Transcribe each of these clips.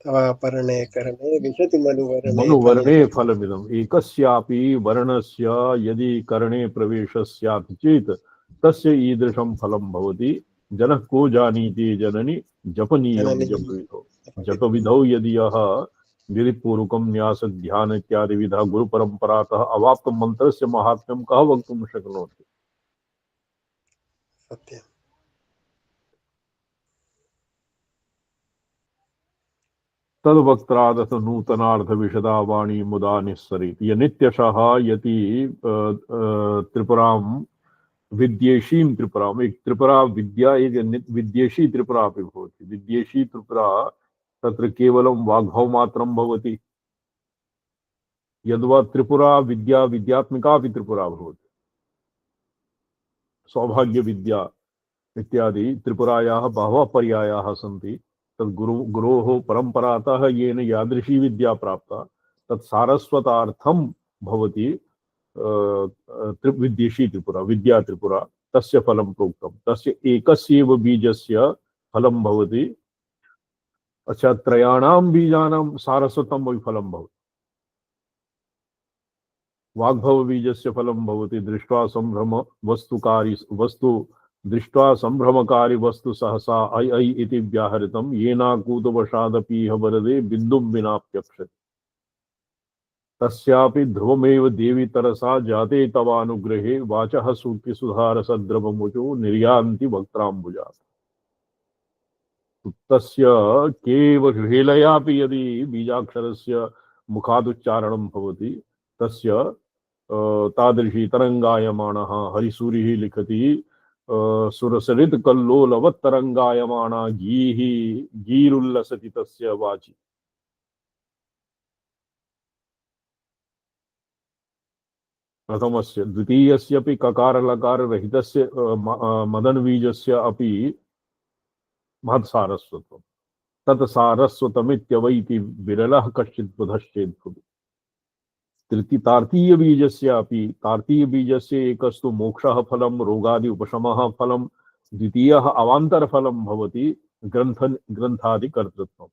तवापरणे करणे विशति मनुवर्णे मनुवर्णे फलमिदम्। फलमिदम् एकस्यापि वर्णस्य यदि कर्णे प्रवेशः स्यात् चेत् तस्य ईदृशं फलं भवति। जनः को जानीति जननि जपनीयं जननी जपविधौ। जपविधौ यदि यः विधिपूर्वकं न्यास ध्यान इत्यादि विधा गुरुपरम्परातः अवाप्तं मन्त्रस्य माहात्म्यं कः वक्तुं शक्नोति। सत्यम्। तद्वक्त्रादथ नूतनार्थविशदा वाणी मुदा निस्सरित्। यनित्यशः यति त्रिपुरां विद्येशीं त्रिपुराम्, एक त्रिपुरा विद्या एक विद्येशी त्रिपुरा अपि भवति। विद्येशी त्रिपुरा तत्र केवलं वाग्भव मात्रं भवति। यद्वा त्रिपुरा विद्या विद्यात्मिका अपि त्रिपुरा भवति। सौभाग्य विद्या इत्यादि त्रिपुरायाः बहवः पर्यायाः सन्ति। तद् गुरोः परम्परातः येन यादृशी विद्या प्राप्ता तत् सारस्वतार्थं भवति। विद्येशी त्रिपुरा विद्या त्रिपुरा तस्य फलं प्रोक्तं। तस्य एकस्यैव बीजस्य फलं भवति। अच्छा, त्रयाणां बीजानां सारस्वतं वै फलं भवति। वाग्भव बीजस्य फलं भवति दृष्ट्वा संभ्रम वस्तुकारी वस्तु दृष्ट्वा संभ्रमकारी वस्तु सहसा ऐ ऐ इति व्याहृतं येनाकूतवशादपीह वरदे बिन्दुं विनाप्यक्षते। तस्यापि ध्रुवमेव देवी तरसा जाते तवानुग्रहे वाचः सूक्ति सुधार सद्रवमुचो निर्यान्ति वक्त्राम्बुजात्। तस्य केवलेलयापि यदि बीजाक्षरस्य मुखादुच्चारणं भवति तस्य तादृशी तरंगायमानः हरिसूरिः लिखति सुरसरित कल्लोलवत् तरंगायमाना गीः गीरुल्लसति तस्य वाचि। प्रथमस्य द्वितीयस्यपि ककार लकार रहितस्य मदनबीजस्य अपि महत्सारस्वतम्। तत् सारस्वतमित्यवैति विरलः कश्चित् बुधश्चेद्भुवि। तार्तीय बीजस्यापि तार्तीय बीजस्य एकस्तु मोक्षः फलं रोगादि उपशमः फलं द्वितीयः अवान्तर फलं भवति ग्रंथादि कर्तृत्वम्।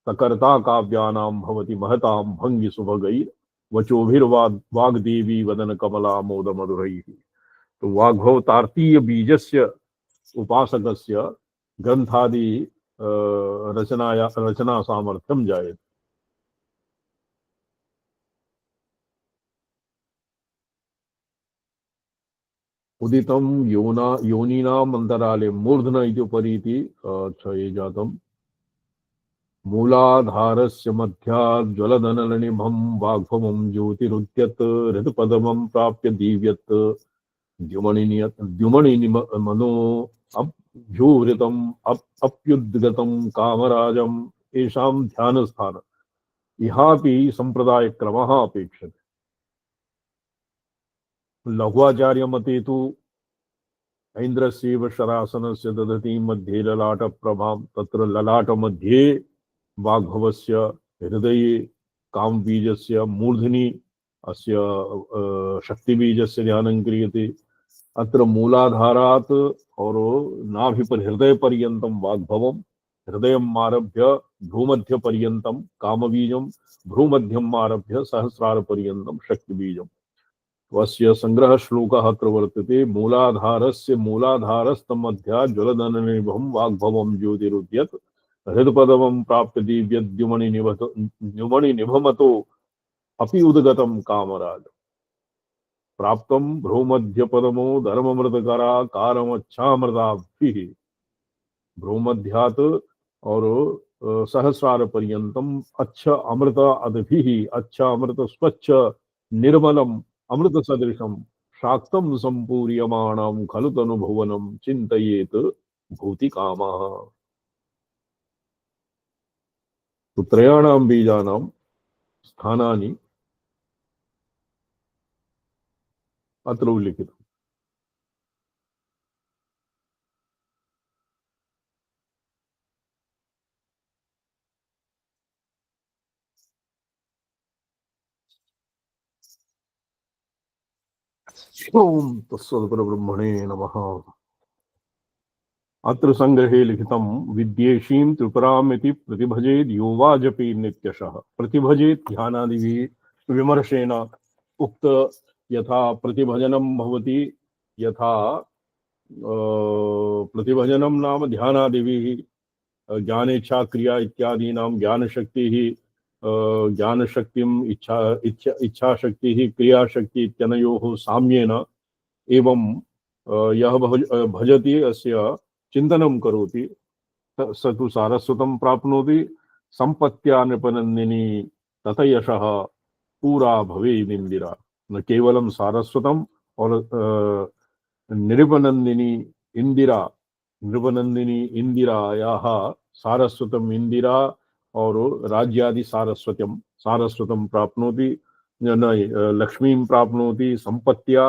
सकर्ता काव्यानां भवति महतां भंगि सुभगैः वचोभिर्वाग्देवी वदन कमला मोद मधुरैः। तो वाग्भव तार्तीय बीजस्य उपासकस्य ग्रंथादि रचना सामर्थ्यं जायते। उदितं योनीनाम् अंतराले मूर्धन इति उपरीति क्षये जातम्। मूलाधारस्य मध्यात् ज्वलदनलनिभं वाग्भवं ज्योतिरुद्यत् हृत्पदमं प्राप्य दीव्यत् द्युमणि मनो अभ्यूहृतम् अप्युद्गतं कामराजम् येषां ध्यानस्थान इहापि संप्रदायक्रमः अपेक्षते। लघ्वाचार्यमते तु ऐन्द्रस्यैव शरासनस्य दधति मध्ये ललाटप्रभां। तत्र ललाटमध्ये वाग्भवस्य हृदये कामबीजस्य मूर्धनि अस्य शक्तिबीजस्य ध्यानं क्रियते। अत्र मूलाधारात् और नाभिहृदयपर्यन्तं वाग्भवं, हृदयम् आरभ्य भ्रूमध्यपर्यन्तं कामबीजं, भ्रूमध्यम् आरभ्य सहस्रारपर्यन्तं शक्तिबीजम्। वस्य संग्रह श्लोक अत्र वर्तते। मूलाधारस्य मूलाधारस्तमध्या ज्वलदननिभं वाग्भवं ज्योतिरुद्यत् हृदपदमं प्राप्य दिव्यद्युमणि निभमतो अपि उद्गतं कामराज। प्राप्तं भ्रूमध्यपदमो धर्ममृतकरा कारमच्छामृताभिः। भ्रूमध्यात् और सहस्रार पर्यंतम अच्छा अमृत अदभिः अच्छा अमृत स्वच्छ निर्मलम अमृत सदृशम शाक्तम संपूर्यमाणं खलु तनुभुवनं चिन्तयेत भूति कामः। तो त्रयाणां बीजानां स्थानानि अत्र उल्लिखितम्। ओम तत्सत् परब्रह्मणे नमः। अत्र संग्रहे लिखितं विद्येशीं त्रिपुरामिति प्रतिभजेद् यो वा जपे नित्यशः। प्रतिभजेत् ध्यानादिभिः विमर्शेन उक्त यथा प्रतिभजनं भवति, यथा प्रतिभजनं नाम ध्यानादिभिः ज्ञानेच्छा क्रिया इत्यादीनां ज्ञानशक्तिः, ज्ञानशक्तिम् इच्छाशक्तिः क्रियाशक्ति इत्यनयोः साम्येन एवं यः भजति अस्य चिन्तनं करोति स तु सारस्वतं प्राप्नोति। संपत्त्या नृपनन्दिनी तत यशः पूरा भवेदिन्दिरा। न केवलं सारस्वतम और नृपनंदिनी इंदिरा, नृपनंदिनी इंदिरायाः सारस्वतम इंदिरा और राज्यादि सारस्वतम सारस्वतम प्राप्नोति, लक्ष्मीं प्राप्नोति संपत्त्या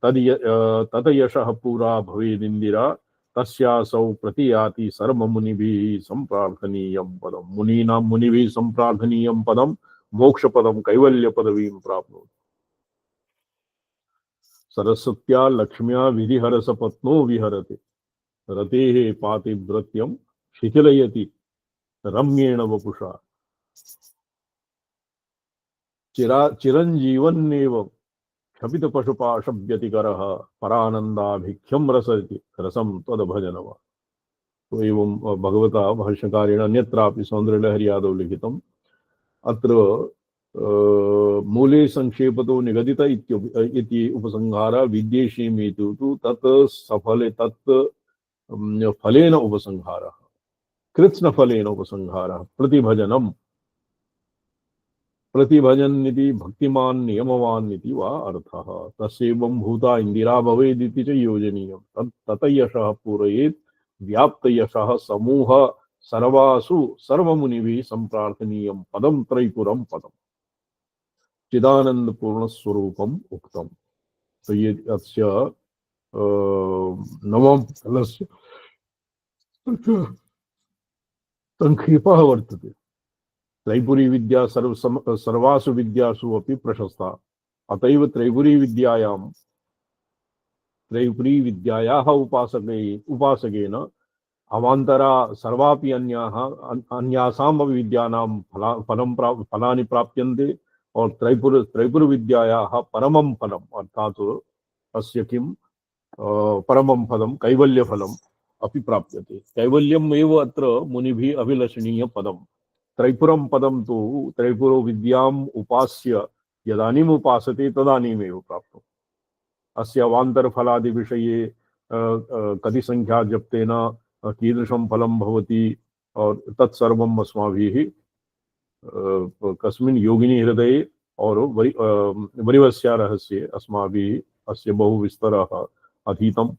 तद यशः पूरा भवेदिन्दिरा। तस्यासौ प्रतियाति सर्वमुनिभिः संप्रार्थनीयं पदम्। मुनीनां मुनिभिः संप्रार्थनीयं पदं मोक्षपदं कैवल्यपदवीं प्राप्नोति। सरस्वत्या लक्ष्म्या विधिहरसपत्नो विहरते, रतेः पातिव्रत्यं शिथिलयति रम्येण वपुषा। चिरंजीवन्नेव क्षपित पशुपाशव्यतिकरः परानंदाभिख्यम रसति रसम तदभजनवा। तो एवं भगवता भाष्यकारेण अन्यत्रापि सौन्दर्यलहरी आदौ लिखितम्। अत्र मूले संक्षेपतो निगदित इति उपसंहार विद्येशीमेतु तु तत् सफले तत् फलेन उपसंहारः, कृत्स्नफलेन उपसंहारः। प्रतिभजनम्, प्रतिभजन्निति भक्तिमान् नियमवान् इति वा अर्थः। तस्यैवं भूता इंदिरा भवेदिति च योजनीयम्। तत यशः पूरयेत् व्याप्त यशः समूह सर्वासु सर्वमुनिभिः संप्रार्थनीयं पदं त्रैपुरं पदम् चिदानंद पूर्ण स्वरूपम उक्तम। तो ये अस्य नवम फलस्य संक्षेपः वर्तते। त्रैपुरी विद्या सर्वासु विद्यासु अपि प्रशस्ता। अतएव त्रैपुरी विद्यायाः उपासकेन अवान्तरा सर्वापि अन्यासामपि विद्यानां फलानि प्राप्यन्ते। और त्रैपुर विद्यायाः परमं फलम् अर्थात अस्य किं परमं फलं कैवल्य फलम् अपि प्राप्यते। कैवल्यम् एव अत्र मुनिभिः अभिलषणीय पदम्। त्रैपुरं पदं तु त्रैपुरो विद्याम् उपास्य यदानीम् उपासते तदानीमेव प्राप्तम्। अस्य अवान्तरफलादि विषये कति संख्या जप्तेन कीदृशं फलं भवति और तत्सर्वम् अस्माभिः कस्मिन् योगिनी हृदये और वरिवस्या रहस्ये अस्माभिः अस्य बहु विस्तरः अधीतम्।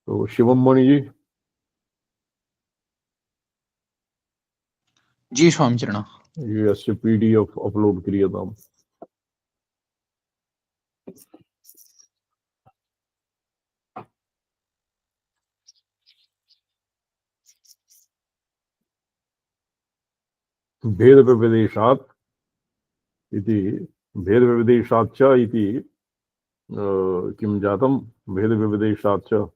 तो शिवम मणि जी। जी स्वामी चरण। ये अस्य पीडीएफ अपलोड क्रियताम्। भेदव्यपदेशात् इति भेदव्यपदेशात् च इति किं जातं। भेदव्यपदेशात् च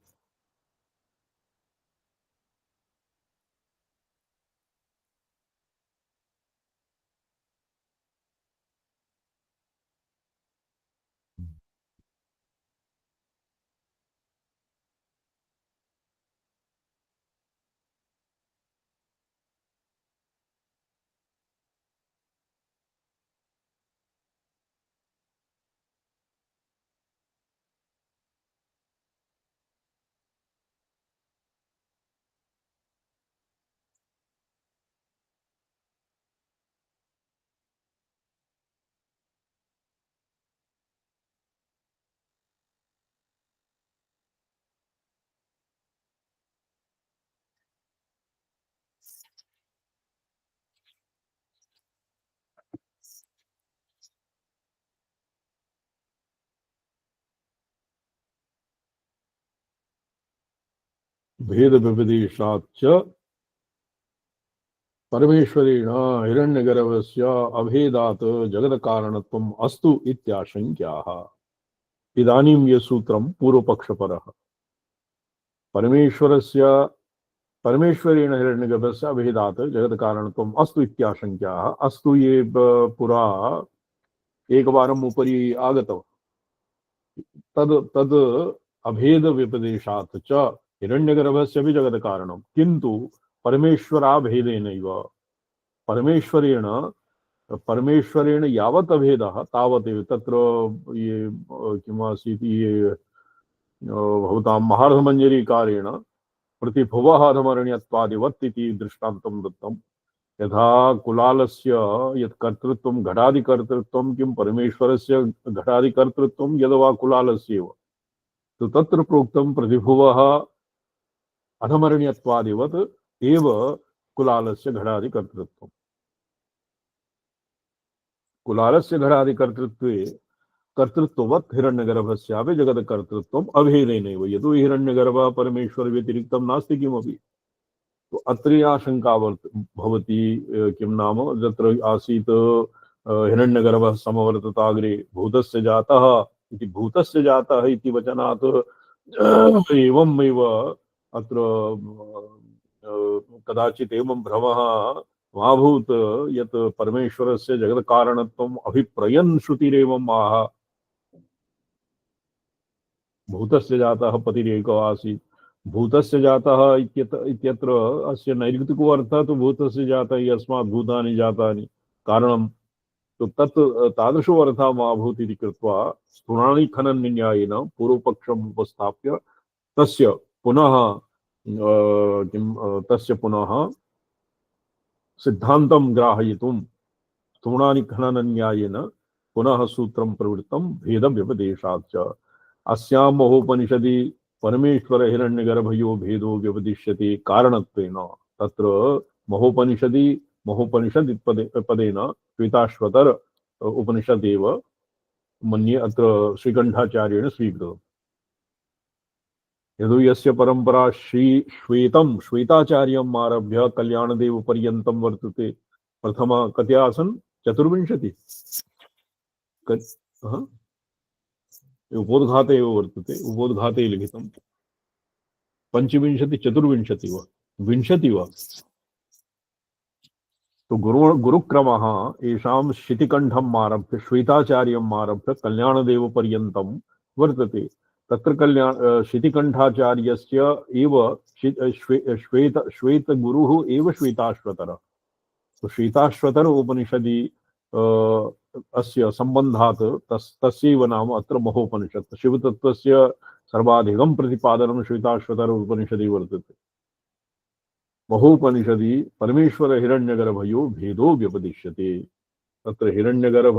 भेदव्यपदेशात् च परमेश्वरेण हिरण्यगर्भस्य अभेदात् जगत्कारणत्वम् अस्तु इत्याशङ्क्याः। इदानीं यह सूत्रं पूर्वपक्षपरः। परमेश्वरस्य परमेश्वरेण हिरण्यगर्भस्य अभेदात् जगत्कारणत्वम् अस्तु इत्याशङ्क्याः। अस्तु ये पुरा एकवारम् उपरि आगतम्। तद् तद् अभेद व्यपदेशात् च हिरण्यगर्भस्य भी जगत कारणं, किन्तु परमेश्वराभेदेनैव परमेश्वरेण परमेश्वरेण यावत् अभेदः तावदेव तत्र ये किमासीत् ये भवतां महार्धमञ्जरीकारेण प्रतिभुवः अधमरण्यत्वादिवत् इति दृष्टान्तं दत्तं। यथा कुलालस्य यत् कर्तृत्वं घटादिकर्तृत्वं किं परमेश्वरस्य घटादिकर्तृत्वं यद्वा कुलालस्यैव, तो तत्र प्रोक्तं प्रतिभुवः अधमरण्यत्वादिवत् एव कुलालस्य घटादिकर्तृत्वम्। कुलालस्य घटादिकर्तृत्वे कर्तृत्ववत् हिरण्यगर्भस्यापि जगत्कर्तृत्वम् अभेदेनैव, यतो हिरण्यगर्भः परमेश्वर व्यतिरिक्तं नास्ति किमपि। तो अत्र आशंका भवति किं नाम तत्र आसीत् हिरण्यगर्भः समवर्तताग्रे भूतस्य जातः इति, भूतस्य जातः इति वचनात् एवमेव अत्र कदाचित् एवं भ्रमः मा भूत् यत् परमेश्वरस्य जगत्कारणत्वम् अभिप्रयन् श्रुतिरेवम् आह। भूतस्य जातः पतिरेको आसीत्। भूतस्य जातः इत्यत्र अस्य नैर्ऋतिको अर्थः तु भूतस्य जातः यस्मात् भूतानि जातानि कारणं, तो तत् तादृशो अर्थः मा भूत् इति कृत्वा स्थूणानि खननन्यायेन पूर्वपक्षम् उपस्थाप्य तस्य पुनः तस्य पुनः सिद्धान्तं ग्राहयितुं स्थूणानि खननन्यायेन पुनः सूत्रं प्रवृत्तं भेदव्यपदेशात् च। अस्यां महोपनिषदि परमेश्वर हिरण्यगर्भयो भेदो व्यपदिश्यते कारणत्वेन। तत्र महोपनिषद पदेन श्वेताश्वतर उपनिषदेव मन्ये अत्र श्रीकण्ठाचार्येण स्वीकृतम्। यदु यस्य परंपरा श्वेताचार्यम् आरभ्य कल्याणदेव पर्यन्तं वर्तते। प्रथम कति आसन्? 24। उपोद्घाते एव वर्तते, उपोद्घाते लिखितं 25 24 वा 20 वा। तो गुरुक्रमः येषां शितिकण्ठम् आरभ्य श्वेताचार्यम् आरभ्य कल्याणदेव पर्यन्तं वर्तते। तत्र शितिकण्ठाचार्यस्य एव श्वेतगुरुः एव श्वेताश्वतरः। तो श्वेताश्वतर उपनिषदि अस्य संबंधात् तस्यैव नाम अत्र महोपनिषत्। शिवतत्त्वस्य सर्वाधिकं प्रतिपादनं श्वेताश्वतर उपनिषदि वर्तते। महोपनिषदि परमेश्वर हिरण्यगर्भयो भेदो व्यपदिश्यते। तत्र हिरण्यगर्भ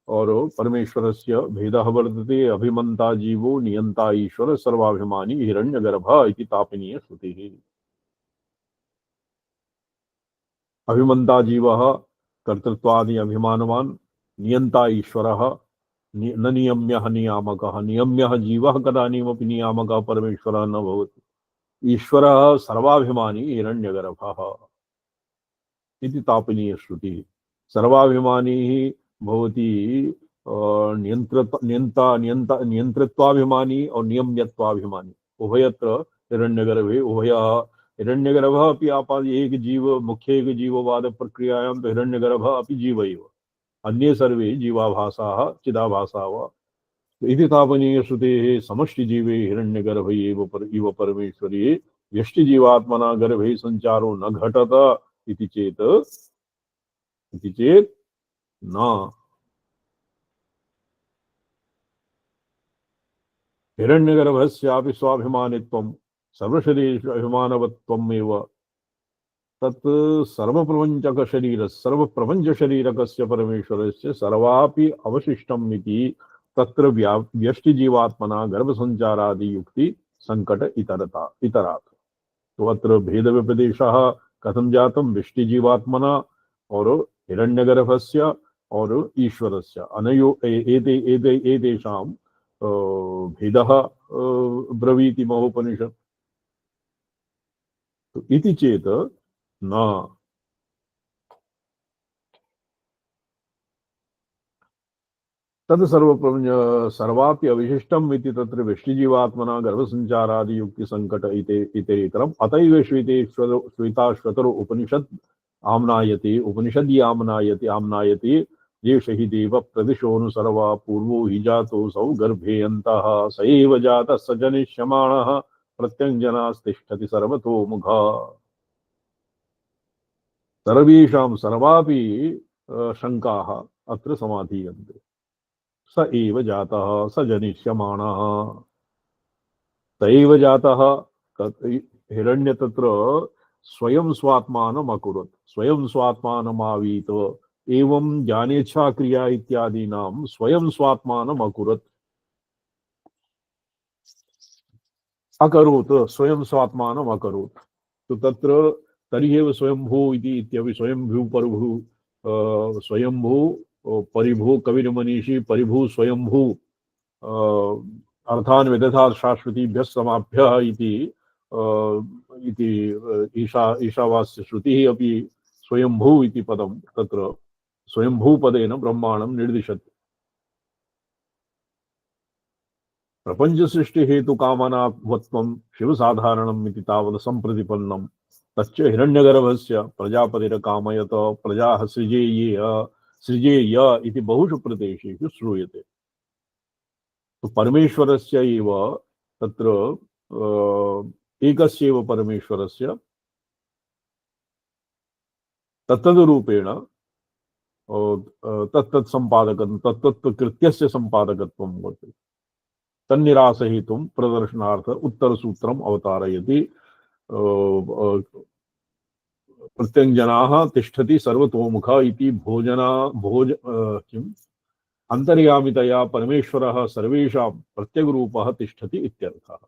और परमेश्वरस्य भेदः वर्तते। अभिमन्ता जीवो नियन्ता ईश्वर सर्वाभिमानी हिरण्यगर्भः इति तापनीय श्रुतिः। अभिमन्ता जीवः कर्तृत्वादि अभिमानवान्, नियन्ता ईश्वरः न नियम्यः नियामकः। नियम्यः जीवः कदानीमपि नियामकः परमेश्वरः न भवति। ईश्वरः सर्वाभिमानी हिरण्यगर्भः इति तापनीय श्रुतिः। सर्वाभिमानी भवति नियंतृत्वाभिमानी और नियम्यत्वाभिमानी उभयत्र हिरण्यगर्भे उभयः। हिरण्यगर्भः अपि आपाद एक जीव मुख्य एक जीववाद प्रक्रियायां तो हिरण्यगर्भः अपि जीव एव, अन्ये सर्वे जीवाभासाः चिदाभासाः वा। इति तापनीय श्रुतेः समष्टिजीवे हिरण्यगर्भ इव परमेश्वरे व्यष्टिजीवात्मना गर्भे संचारो न घटत इति चेत् न। हिरण्यगर्भस्यापि स्वाभिमानित्वं सर्वशरीरेषु अभिमानवत्वमेव। तत् सर्वप्रपञ्चशरीरकस्य परमेश्वरस्य सर्वापि अवशिष्टम् इति तत्र व्यष्टिजीवात्मना गर्भसञ्चारादि युक्ति संकट इतरात्। तो अत्र भेदव्यपदेशः कथं जातं? व्यष्टिजीवात्मना और हिरण्यगर्भस्य और ईश्वरस्य अनयो एतेषां भेदः ब्रवीति महोपनिषत्। तो इति चेत् न। तद सर्वापि अविशिष्टम् इति तत्र वृष्टिजीवात्मना गर्भसञ्चारादि युक्ति संकट इतरेतरम् अतैव श्वेताश्वतरो उपनिषत् आम्नायते उपनिषदि आम्नायते येष हि देव प्रदिशोऽनुसर्वा पूर्वो हि जातोऽसौ गर्भे अन्तः स एव जातः स जनिष्यमाणः प्रत्यञ्जनास्तिष्ठति सर्वतोमुखः। सर्वेषां सर्वापि शङ्काः अत्र समाधीयन्ते। स एव जातः स जनिष्यमाणः स एव जातः हिरण्य तत्र स्वयं स्वात्मानम् अकुरुत् स्वयं स्वात्मानमावीत एवं ज्ञानेच्छा क्रिया इत्यादीनां स्वयं स्वात्मानम् अकुरुत् अकरोत् स्वयं स्वात्मानम् अकरोत्। तो तत्र तर्हि एव स्वयंभू इति इत्यपि स्वयंभू परिभू स्वयंभू परिभू कविर्मनीषी परिभू स्वयंभू अर्थान् विदधात् शाश्वतीभ्यः समाभ्यः इति ईशावास्य श्रुतिः अपि स्वयंभू इति पदं तत्र स्वयंभूपदेन ब्रह्माणं निर्दिशति। प्रपञ्चसृष्टिहेतुकामनावत्वं शिवसाधारणम् इति तावत् सम्प्रतिपन्नं तच्च हिरण्यगर्भस्य प्रजापतिरकामयत प्रजाः सृजेय इति बहुषु प्रदेशेषु श्रूयते। तो परमेश्वरस्य एव तत्र एकस्यैव परमेश्वरस्य तत्तद्रूपेण तत्तत् सम्पादकं तत्तत् कृत्यस्य सम्पादकत्वं भवति। तन्निरासहेतुं प्रदर्शनार्थ उत्तरसूत्रम् अवतारयति। प्रत्यञ्जनाः तिष्ठति सर्वतोमुखः इति किम् अंतर्यामितया परमेश्वरः सर्वेषां प्रत्यगरूपः तिष्ठति इत्यर्थः।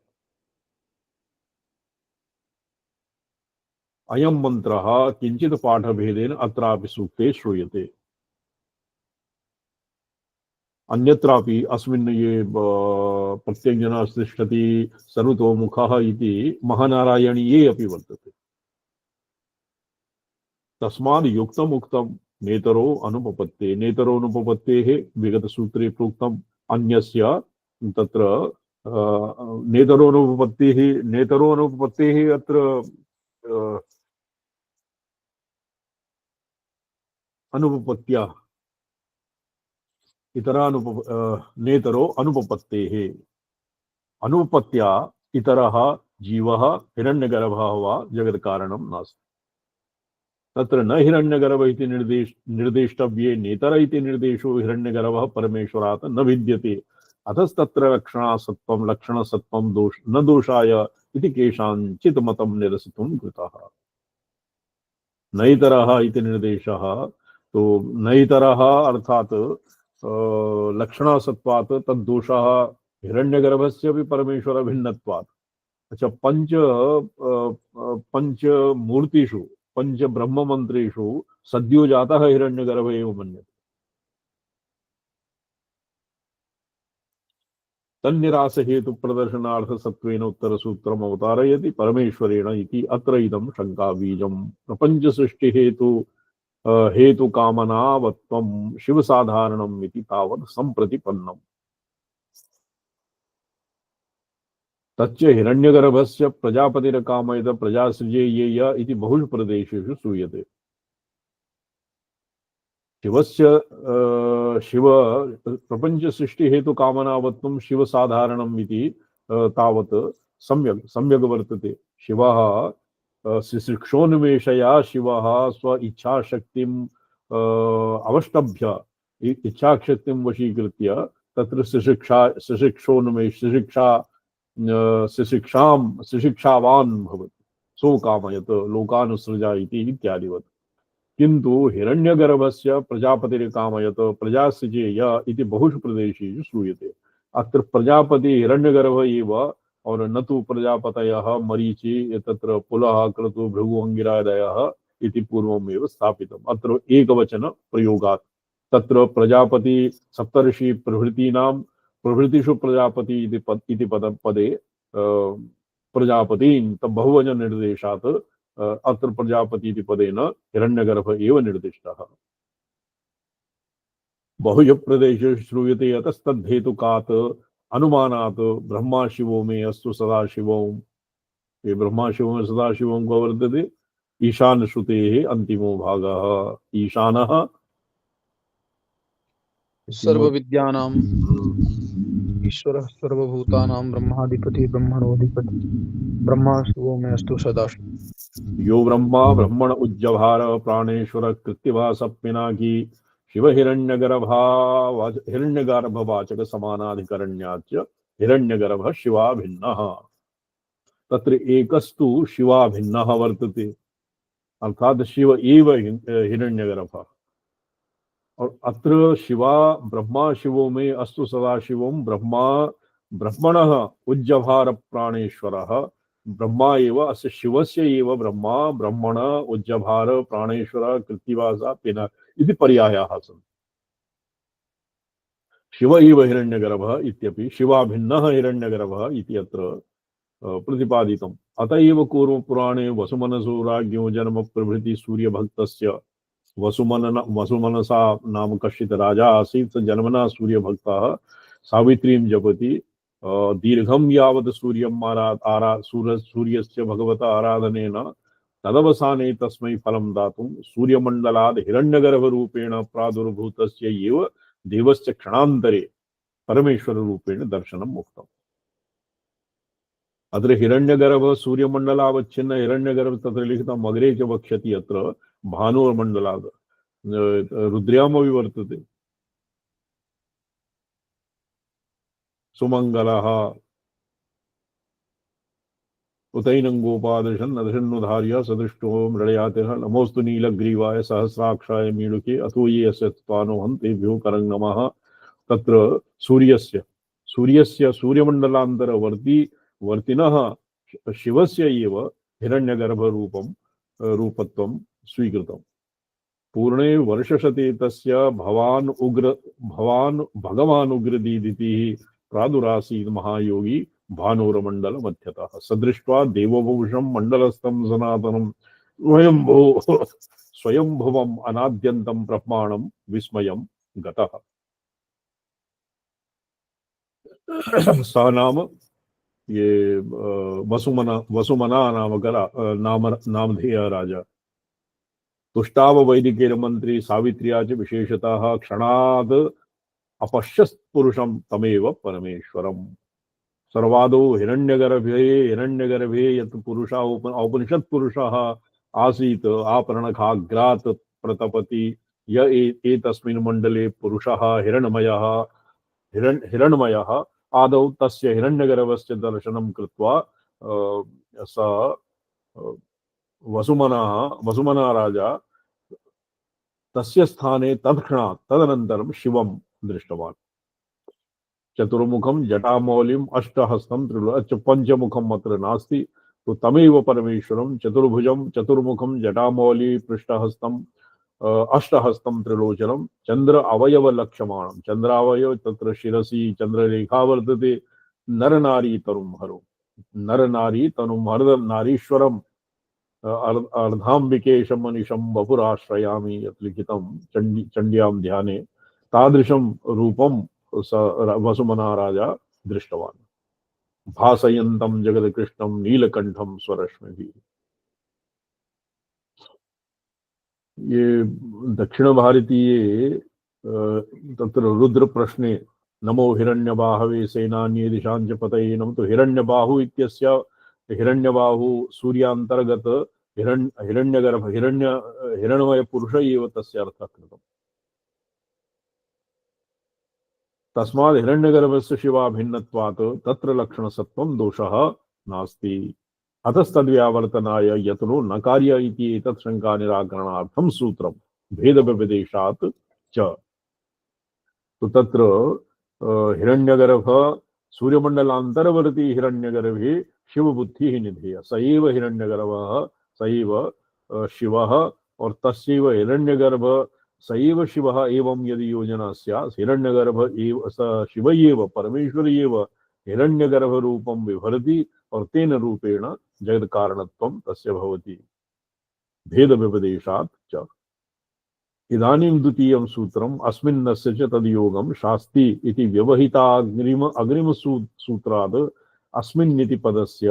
अयं मन्त्रः किञ्चित् पाठभेदेन अत्रापि सूक्ते श्रूयते। अन्यत्रापि अस्मिन् ये प्रत्यञ्जनः तिष्ठति सर्वतोमुखः इति महानारायणीये अपि वर्तते। तस्माद् युक्तम् उक्तं नेतरो अनुपपत्ते नेतरोनुपपत्तेः विगतसूत्रे प्रोक्तम् अन्यस्य तत्र नेतरोनुपपत्तेः अत्र अनुपपत्त्या नेतरो अनुपपत्तेः अनुपपत्त्या इतरः जीवः हिरण्यगर्भः वा जगत्कारणं नास्ति। तत्र न हिरण्यगर्भ इति निर्देष्टव्ये नेतर इति निर्देशो हिरण्यगर्भः परमेश्वरात् न विद्यते। अतस्तत्र लक्षणसत्त्वं न दोषाय इति केषाञ्चित् मतं निरसितुं कृतः। नैतरः इति निर्देशः तो नैतरः अर्थात् लक्षणसत्त्वात् तद्दोषः हिरण्यगर्भस्य अपि परमेश्वर भिन्नत्वात्। अच्छा पंच मूर्तिषु पंच ब्रह्म मंत्रेषु सद्यो जातः हिरण्यगर्भ एव मन्यते। तन्निरास हेतु प्रदर्शनार्थ सत्वेन उत्तरसूत्रम् अवतारयति परमेश्वरेण इति अत्र इदं शंका बीजम्। प्रपंच सृष्टि हेतु कामनावत्वं शिव साधारणम् इति तावत् सम्प्रतिपन्नम्। तच्च हिरण्यगर्भस्य प्रजापतिरकामयत प्रजा सृजेयेय इति बहुषु प्रदेशेषु श्रूयते। शिव प्रपंच सृष्टि हेतु कामनावत्वं शिव साधारणम् इति तावत् सम्यक् वर्तते। शिवः शिशिक्षोन्मेषया शिवः स्व इच्छाशक्तिम् अवष्टभ्य इच्छाशक्तिं वशीकृत्य तत्र शिशिक्षावान् भवति सो कामयत लोकानुसृजा इति इत्यादिवत्। किन्तु हिरण्यगर्भस्य प्रजापतिर्कामयत प्रजा सृजेय इति बहुषु प्रदेशेषु श्रूयते। अत्र प्रजापति हिरण्यगर्भ एव और न तु प्रजापतयः मरीचि तत्र पुलः क्रतु भृगु अंगिरादयः इति पूर्वमेव स्थापितम्। अत्र एकवचन प्रयोगात् तत्र प्रजापति सप्तर्षि प्रभृतिषु प्रजापति इति पदे प्रजापतीन् बहुवचन निर्देशात् अत्र प्रजापति इति पदेन हिरण्यगर्भ एव निर्दिष्टः। बहुज प्रदेशे श्रूयते अतस्तद्धेतुकात् अनुमानात् ब्रह्मा शिवो मे अस्तु सदा शिवोम। ये ब्रह्मा शिवो में सदा शिवोम को वर्तते। ईशान श्रुते अंतिमो भागः ईशानः सर्व विद्यानाम ईश्वरः सर्वभूतानां ब्रह्माधिपति ब्रह्मणोऽधिपति ब्रह्मा शिवो मे अस्तु सदा। यो ब्रह्मा ब्रह्मण उज्जभार प्राणेश्वर कृत्तिवा सप्पिनाकी शिव हिरण्यगर्भवाचक समानाधिकरण्याच्च हिरण्यगर्भ शिवा भिन्नः। तत्र एकस्तु शिवा भिन्नः वर्तते, अर्थात शिव एव हिरण्यगर्भः। और अत्र शिवा ब्रह्मा शिवो में अस्तु सदा शिवम ब्रह्मा ब्रह्मणः उज्जभार प्राणेश्वरः ब्रह्मा एव अस्य शिवस्य एव ब्रह्मा ब्रह्मण उज्जभार प्राणेश्वर कृत्तिवासा पिना इति पर्यायाः सन्ति। शिव एव हिरण्यगर्भः इत्यपि शिवा भिन्नः हिरण्यगर्भः इति अत्र प्रतिपादितम्। अत एव पूर्वपुराणे वसुमनसो राज्ञो जन्म प्रभृति सूर्यभक्तस्य वसुमनसा नाम कश्चित् राजा आसीत्। स जन्मना सूर्यभक्तः सावित्रीं जपति दीर्घं यावत् सूर्यस्य भगवता आराधनेन तदवसाने तस्मै फलं दातुं सूर्यमण्डलात् हिरण्यगर्भरूपेण प्रादुर्भूतस्य एव देवस्य क्षणान्तरे परमेश्वररूपेण दर्शनम् उक्तम्। अत्र हिरण्यगर्भ सूर्यमण्डलावच्छिन्न हिरण्यगर्भ तत्र लिखितम् अग्रे च वक्ष्यति। अत्र भानुर्मण्डलात् रुद्र्यामपि वर्तते। सुमङ्गलः उतैनं गोपादर्शन् नदशन्नुधार्य सदृष्टो मृडयातिः नमोस्तु नीलग्रीवाय सहस्राक्षाय मीळुके अथो ये अस्य त्वानोऽहं तेभ्यो करं नमः। तत्र सूर्यस्य सूर्यमण्डलान्तरवर्तिनः शिवस्य एव हिरण्यगर्भरूपत्वं स्वीकृतम्। पूर्णे वर्षशते तस्य भगवान् उग्रदीदितिः प्रादुरासीत् महायोगी भानुरमण्डल मध्यतः। सदृष्ट्वा देववंशं मण्डलस्थं सनातनं स्वयंभुवम् अनाद्यन्तं ब्रह्माणं विस्मयं गतः। सः नाम ये वसुमना नामधेय राजा तुष्टाव वैदिकेर मंत्री सावित्र्या च विशेषतः क्षणाद् अपश्यत् पुरुषं तमेव परमेश्वरम्। सर्वादौ हिरण्यगर्भे यत् पुरुषः औपनिषत् पुरुषः आसीत् आपरणखाग्रात् प्रतपति य एतस्मिन् मण्डले पुरुषः हिरण्मयः आदौ तस्य हिरण्यगर्भस्य दर्शनं कृत्वा स वसुमना राजा तस्य स्थाने तत्क्षणात् तदनन्तरं शिवं दृष्टवान्। चतुर्मुखं जटामौलिम् अष्टहस्तं पंचमुखम् अत्र नास्ति, तो तमेव परमेश्वरं चतुर्भुजं चतुर्मुखं जटामौलि पृष्ठहस्तं अष्टहस्तं त्रिलोचनं चंद्र अवयव लक्ष्यमाणं। चंद्रावयव तत्र शिरसि चंद्ररेखा वर्तते। नर नारी तनुं हरो नर नारी तनुं हर नारीश्वरम् अर्धाम्बिकेशं मनीषं वपुराश्रयामि यत् लिखितं चंड्यां ध्याने। तादृशं रूपं स वसुमना राजा दृष्टवान्। भासयन्तं जगत्कृष्णं नीलकण्ठं स्वरश्मिभिः। ये दक्षिण भारतीय तत्र रुद्र प्रश्ने नमो हिरण्यबाहवे सेनान्ये दिशां च पतये नमः। तो हिरण्यबाहु इत्यस्य हिरण्यबाहु सूर्यान्तर्गत हिरण्यगर्भ हिरण्मय पुरुष एव तस्य अर्थः कृतम्। तस्मात् हिरण्यगर्भस्य शिवा भिन्नत्वात् तत्र लक्षणसत्त्वं दोषः नास्ति। अतस्तद्व्यावर्तनाय यत्नो न कार्य इति एतत् शङ्का निराकरणार्थं सूत्रं भेदव्यपदेशात् च। तो तत्र हिरण्यगर्भ सूर्यमण्डलान्तर्वर्ती हिरण्यगर्भे शिवबुद्धिः निधेय। स एव हिरण्यगर्भः स एव शिवः और तस्यैव हिरण्यगर्भ स एव शिवः। एवं यदि योजना स्यात् हिरण्यगर्भ एव स शिव एव परमेश्वर एव हिरण्यगर्भ रूपं विभरति और तेन रूपेण जगत्कारणत्वं तस्य भवति भेदव्यपदेशात् च। इदानीं द्वितीयं सूत्रम् अस्मिन्नस्य च तद्योगं शास्ति इति व्यवहिताग्रिम सूत्रात् अस्मिन्निति पदस्य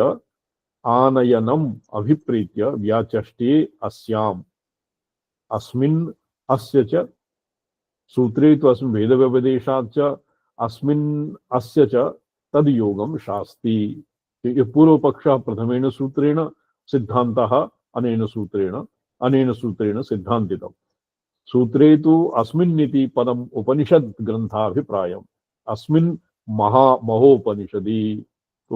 आनयनम् अभिप्रेत्य व्याचष्टे अस्याम् अस्मिन् अस्य च सूत्रे तु अस्मिन् भेदव्यपदेशात् च अस्मिन् अस्य च तद्योगं शास्ति। ये पूर्वपक्षः प्रथमेन सूत्रेण सिद्धान्तः अनेन सूत्रेण सिद्धान्तितम्। सूत्रे तु अस्मिन्निति पदम् उपनिषद् ग्रन्थाभिप्रायम्। अस्मिन् महोपनिषदि तो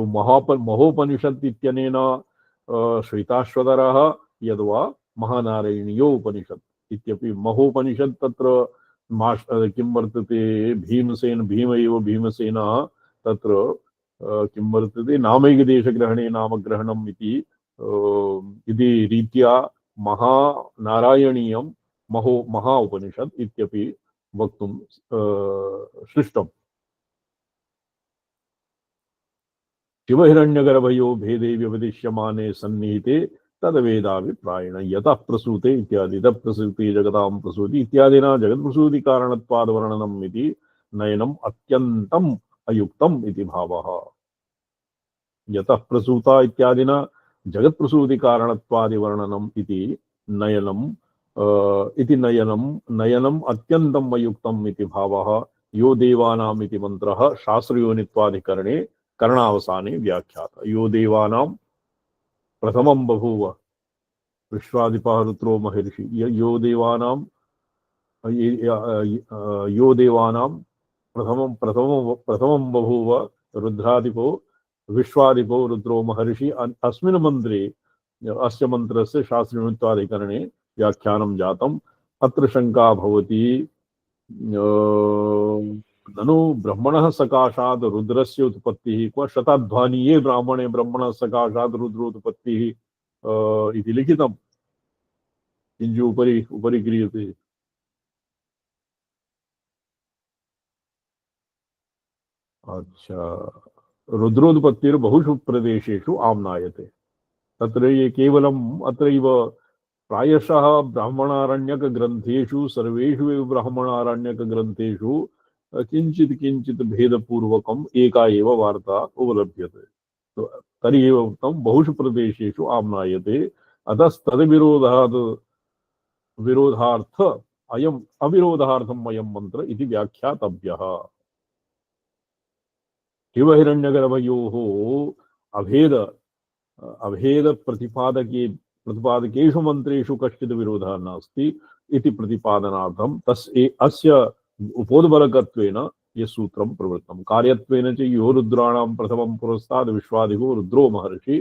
महोपनिषत् इत्यनेन श्वेताश्वतरः यद्वा महानारायणीयो उपनिषत् इत्यपि महोपनिषत् तत्र किं वर्तते भीम एव भीमसेनः तत्र किं वर्तते नामैकदेशग्रहणे नामग्रहणम् इति रीत्या महानारायणीयं महा उपनिषत् इत्यपि वक्तुं सृष्टम्। शिवहिरण्यगर्भयो भेदे व्यपदिश्यमाने सन्निहिते तदवेदाभिप्रायेण यतः प्रसूते इत्यादि इतः प्रसूते जगतां प्रसूति इत्यादिना जगत्प्रसूति कारणत्वाद् वर्णनम् इति नयनम् अत्यन्तम् अयुक्तम् इति भावः। यतः प्रसूता इत्यादिना जगत्प्रसूति कारणत्वादि वर्णनम् इति नयनम् अत्यन्तम् अयुक्तम् इति भावः। यो देवानाम् इति मन्त्रः शास्त्रयोनित्वाधिकरणे करणावसाने व्याख्यातः। यो देवानां प्रथमं बभूव विश्वादिपः रुद्रो महर्षि। यो देवानां प्रथमं बभूव रुद्रादिपो विश्वादिपो रुद्रो महर्षि। अस्मिन् मन्त्रे अस्य मन्त्रस्य शास्त्रयोनित्वाधिकरणे व्याख्यानं जातम्। अत्र शंका भवति ननु ब्रह्मणः सकाशात् रुद्रस्य उत्पत्तिः क्व शताध्वानीये ब्राह्मणे ब्रह्मणः सकाशात् रुद्रोत्पत्तिः इति लिखितम् किञ्चित् उपरि क्रियते। अच्छा, रुद्रोत्पत्तिर्बहुषु प्रदेशेषु आम्नायते। तत्र ये केवलम् अत्रैव प्रायशः ब्राह्मणारण्यकग्रन्थेषु सर्वेषु एव ब्राह्मणारण्यकग्रन्थेषु किञ्चित् भेदपूर्वकम् एका एव वार्ता उपलभ्यते। तो तर्हि एव उक्तं बहुषु प्रदेशेषु आम्नायते। विरोधार्थ अयम् अविरोधार्थम् अयं मंत्र इति व्याख्यातव्यः। शिवहिरण्यगर्भयोः अभेद प्रतिपादकेषु मंत्रेषु कश्चित् विरोधः नास्ति इति प्रतिपादनार्थं अस्य उपोद्बलकत्वेन ये सूत्रं प्रवृत्तं। कार्यत्वेन च यो रुद्राणां प्रथमं पुरस्ताद् विश्वादिको रुद्रो महर्षि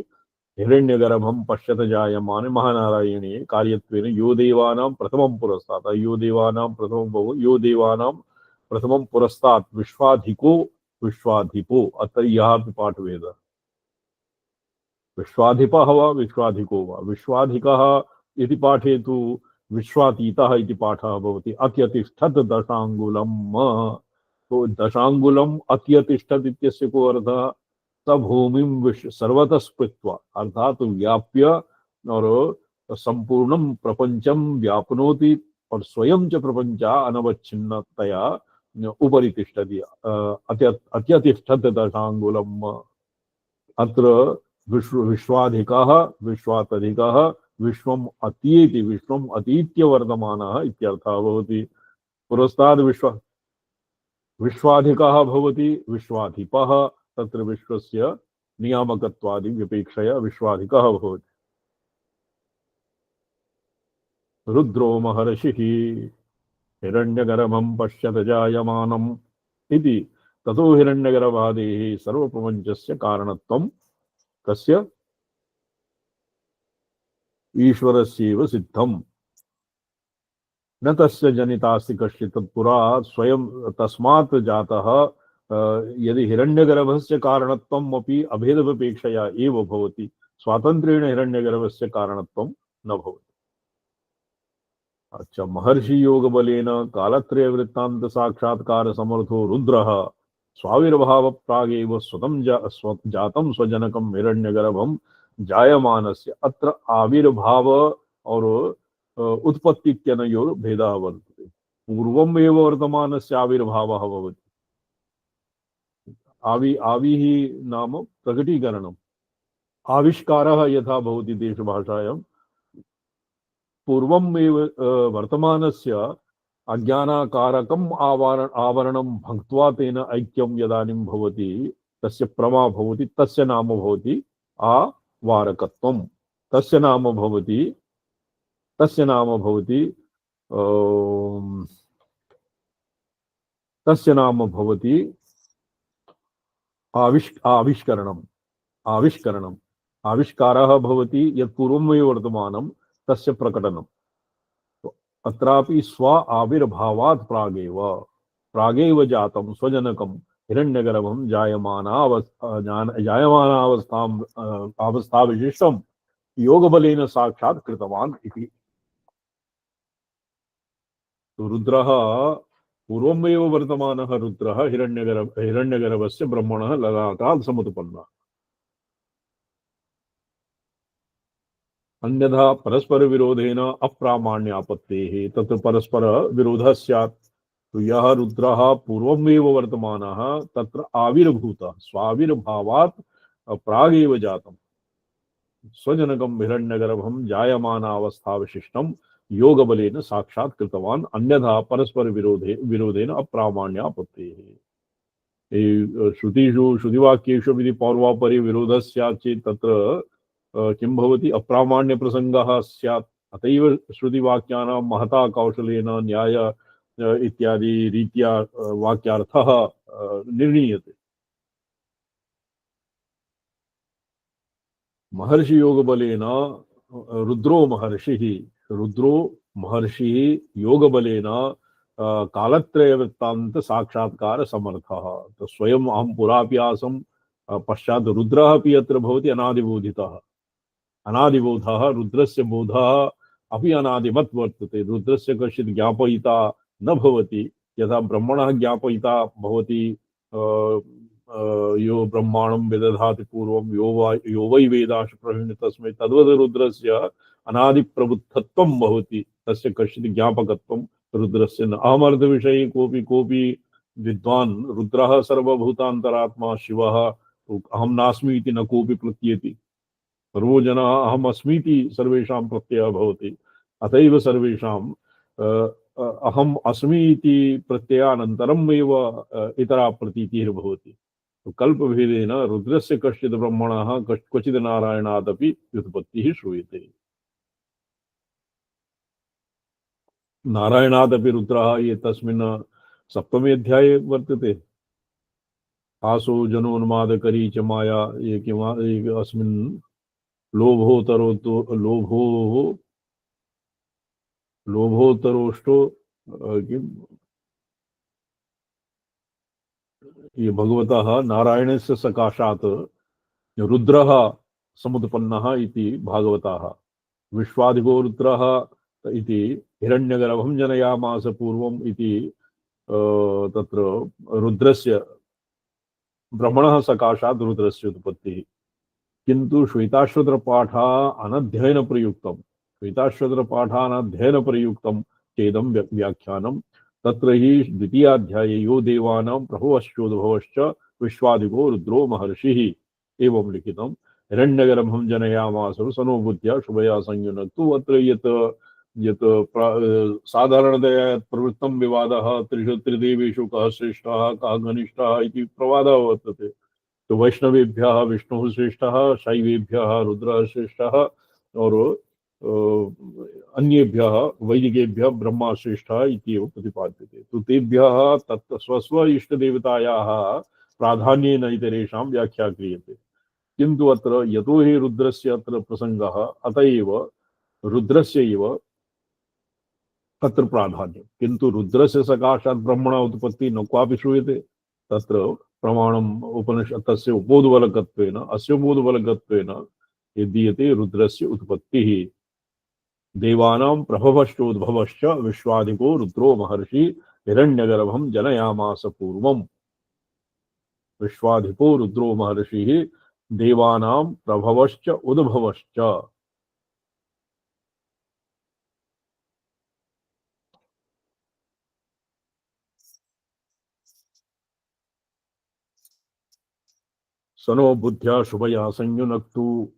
हिरण्यगर्भं पश्यत जायमाने महानारायणे। कार्यत्वेन यो देवानां प्रथमं पुरस्तात् यो देवानां प्रथमं पुरस्तात् विश्वाधिपो अत्र यः अपि पाठवेद विश्वाधिपः वा विश्वाधिको वा। विश्वाधिकः इति पाठे तु विश्वातीतः इति पाठः भवति। अत्यतिष्ठत् दशांगुलम्। तो दशांगुलम् अत्यतिष्ठत् इत्यस्य को अर्थः स भूमिं सर्वतः स्पृष्ट्वा अर्थात व्याप्य और संपूर्णं प्रपंचम व्यापनोति और स्वयं च प्रपंचा अनवच्छिन्नतया उपरि तिष्ठति। अत्यतिष्ठत् दशांगुलम्। अत्र विश्वाधिकः विश्वातधिकः विश्वम् अतीति विश्वम् अतीत्य वर्तमानः इत्यर्थः भवति। पुरस्ताद् विश्वाधिकः भवति विश्वाधिपः। तत्र विश्वस्य नियामकत्वादि व्यपेक्षया विश्वाधिकः भवति। रुद्रो महर्षिः हिरण्यगर्भं पश्यत जायमानम् इति ततो हिरण्यगर्भादेः सर्वप्रपञ्चस्य कारणत्वं कस्य ईश्वरस्यैव सिद्धम्। न तस्य जनितास्ति कश्चित् तत्पुरा स्वयं तस्मात् जातः। यदि हिरण्यगर्भस्य कारणत्वम् अपि अभेदपेक्षया एव भवति, स्वातन्त्र्येण हिरण्यगर्भस्य कारणत्वं न भवति। अच्छा, महर्षि योग बलेन कालत्रय वृत्तांत साक्षात्कार समर्थो रुद्रः स्वाविर्भाव प्रागेव स्वतं जातं स्वजनकं हिरण्यगर्भं जायमानस्य। अत्र आविर्भाव और उत्पत्ति इत्यनयोः भेदः वर्तते। पूर्वमेव वर्तमानस्य आविर्भावः भवति। आविः नाम प्रकटीकरणम्, आविष्कारः यथा भवति देशभाषायां, पूर्वमेव वर्तमानस्य अज्ञानकारकम् आवरणं भङ्क्त्वा तेन ऐक्यं यदानीं भवति, तस्य प्रमा भवति, तस्य नाम भवति आवारकत्वम्। तस्य नाम भवति तस्य नाम भवति आविष्करणम्। आविष्कारः भवति यत् पूर्वमेव वर्तमानं तस्य प्रकटनम्। अत्रापि स्व आविर्भावात् प्रागेव जातं स्वजनकं हिरण्यगर्भं जायमानावस्था विशिष्टं योगबलेन साक्षात् कृतवान् इति। रुद्रः पूर्वमेव वर्तमानः रुद्रः हिरण्यगर्भस्य ब्रह्मणः ललाटात् समुत्पन्नः। अन्यथा परस्पर विरोधेन अप्रामाण्यापत्तेः, तत्र परस्पर विरोधः स्यात्। तो यह रुद्रः पूर्वमेव वर्तमानः तत्र आविर्भूतः, स्वाविर्भावात् प्रागेव जातम् स्वजनकं हिरण्यगर्भं जायमानावस्था विशिष्टं योगबलेन साक्षात् कृतवान्, अन्यथा परस्पर विरोधेन अप्रामाण्यापत्तेः। श्रुतिवाक्येषु यदि पौर्वापरे विरोधः स्यात् चेत् तत्र किं भवति, अप्रामाण्य प्रसंगः स्यात्। अतएव श्रुतिवाक्यानां महता कौशलेन न्याय इत्यादि रीत्या वाक्यार्थः निर्णीयते। महर्षि योगबलेन रुद्रो महर्षिः योगबलेन कालत्रय वृत्तान्त साक्षात्कार समर्थः। तो स्वयं अहं पुरापि आसम्, पश्चात् रुद्रः अपि अत्र भवति अनादिबोधितः। अनादिबोधः, रुद्रस्य बोधः अपि अनादिमत् वर्तते। रुद्रस्य कश्चित् ज्ञापयिता न भवति, यथा ब्रह्मणः ज्ञापयिता भवति। यो ब्रह्माणं विदधाति पूर्वं यो वै वेदांश प्रवीण तस्मै, तद्वत् रुद्रस्य अनादिप्रबुद्धत्वं भवति, तस्य कश्चित् ज्ञापकत्वं रुद्रस्य न। अहमर्थविषये कोऽपि विद्वान् रुद्रः सर्वभूतान्तरात्मा शिवः अहं नास्मि इति न कोऽपि प्रत्येति। सर्वो जनाः अहम् अस्मीति सर्वेषां प्रत्ययः भवति। अतएव सर्वेषां अहम् अस्मि इति प्रत्ययानन्तरम् एव इतरा प्रतीतिर्भवति। तो कल्पभेदेन रुद्रस्य कश्चित् ब्रह्मणः क्वचित् नारायणादपि व्युत्पत्तिः श्रूयते। नारायणादपि रुद्रः ये तस्मिन् सप्तमे अध्याये वर्तते। आसो जनोन्मादकरी च माया ये अस्मिन् लोभोत्तरोष्टो ये भगवतः नारायणस्य सकाशात् रुद्रः समुत्पन्नः इति भागवताः। विश्वाधिको रुद्रः इति हिरण्यगर्भं जनयामास पूर्वम् इति तत्र रुद्रस्य ब्रह्मणः सकाशात् रुद्रस्य उत्पत्तिः। किन्तु श्वेताश्वतरपाठा अनध्ययन प्रयुक्तम्, चेदं व्याख्यानं। तत्र हि द्वितीयाध्याये यो देवानां प्रभवश्चोद्भवश्च विश्वादिको रुद्रो महर्षिः एवं लिखितं। हिरण्यगर्भं जनयामास सनो बुद्ध्या शुभया संयुनक्तु। अत्र यत् साधारणतया प्रवृत्तं विवादः त्रिदेवेषु कः श्रेष्ठः कः घनिष्ठः इति प्रवादः वर्तते। तो वैष्णवेभ्यः विष्णुः श्रेष्ठः, शैवेभ्यः रुद्रः श्रेष्ठः और अन्येभ्यः वैदिकेभ्यः ब्रह्मा श्रेष्ठः इत्येव प्रतिपाद्यते। तो तेभ्यः तत् स्वस्व इष्टदेवतायाः प्राधान्येन इतरेषां व्याख्या क्रियते। किन्तु अत्र यतो हि रुद्रस्य अत्र प्रसङ्गः, अत एव रुद्रस्य एव अत्र प्राधान्यं। किन्तु रुद्रस्य सकाशात् ब्रह्मण उत्पत्ति न क्वापि श्रूयते। तत्र प्रमाणम् उपनिषत् तस्य उपोद्बलकत्वेन, अस्य उपोद्बलकत्वेन यदीयते रुद्रस्य उत्पत्तिः। देवानां प्रभवश्चोद्भवश्च विश्वाधिको रुद्रो महर्षि हिरण्यगर्भं जनयामास पूर्वम्। विश्वाधिको रुद्रो महर्षिः देवानां प्रभवश्च उद्भवश्च। सनो बुद्ध्या शुभया संयुनक्तु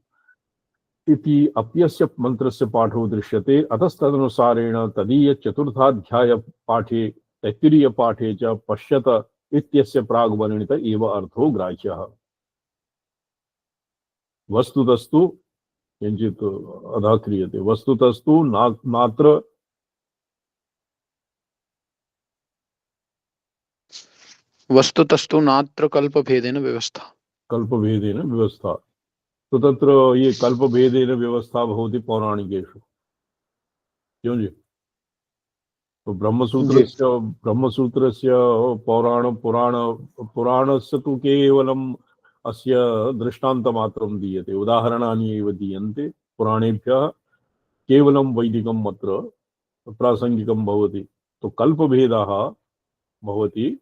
इति अप्यस्य मंत्रस्य पाठो दृश्यते। अतस्तदनुसारेण तदीय चतुर्थाध्याय पाठे तैत्तिरीय पाठे च पश्यत इत्यस्य प्राग्वर्णित एव अर्थो ग्राह्यः। वस्तुतस्तु किंचित अधः क्रियते। वस्तुतस्तु नात्र वस्तुतस्तु नात्र कल्पभेदेन व्यवस्था। कल्पभेदेन व्यवस्था। तो तत्र ये कल्पभेदेन व्यवस्था भवति पौराणिकेषु। क्यों जी? तो ब्रह्मसूत्रस्य पुराणस्य तु केवलम् अस्य दृष्टान्तमात्रं दीयते, उदाहरणानि एव दीयन्ते पुराणेभ्यः, केवलं वैदिकम् अत्र प्रासंगिकं भवति। तो कल्पभेदः भवति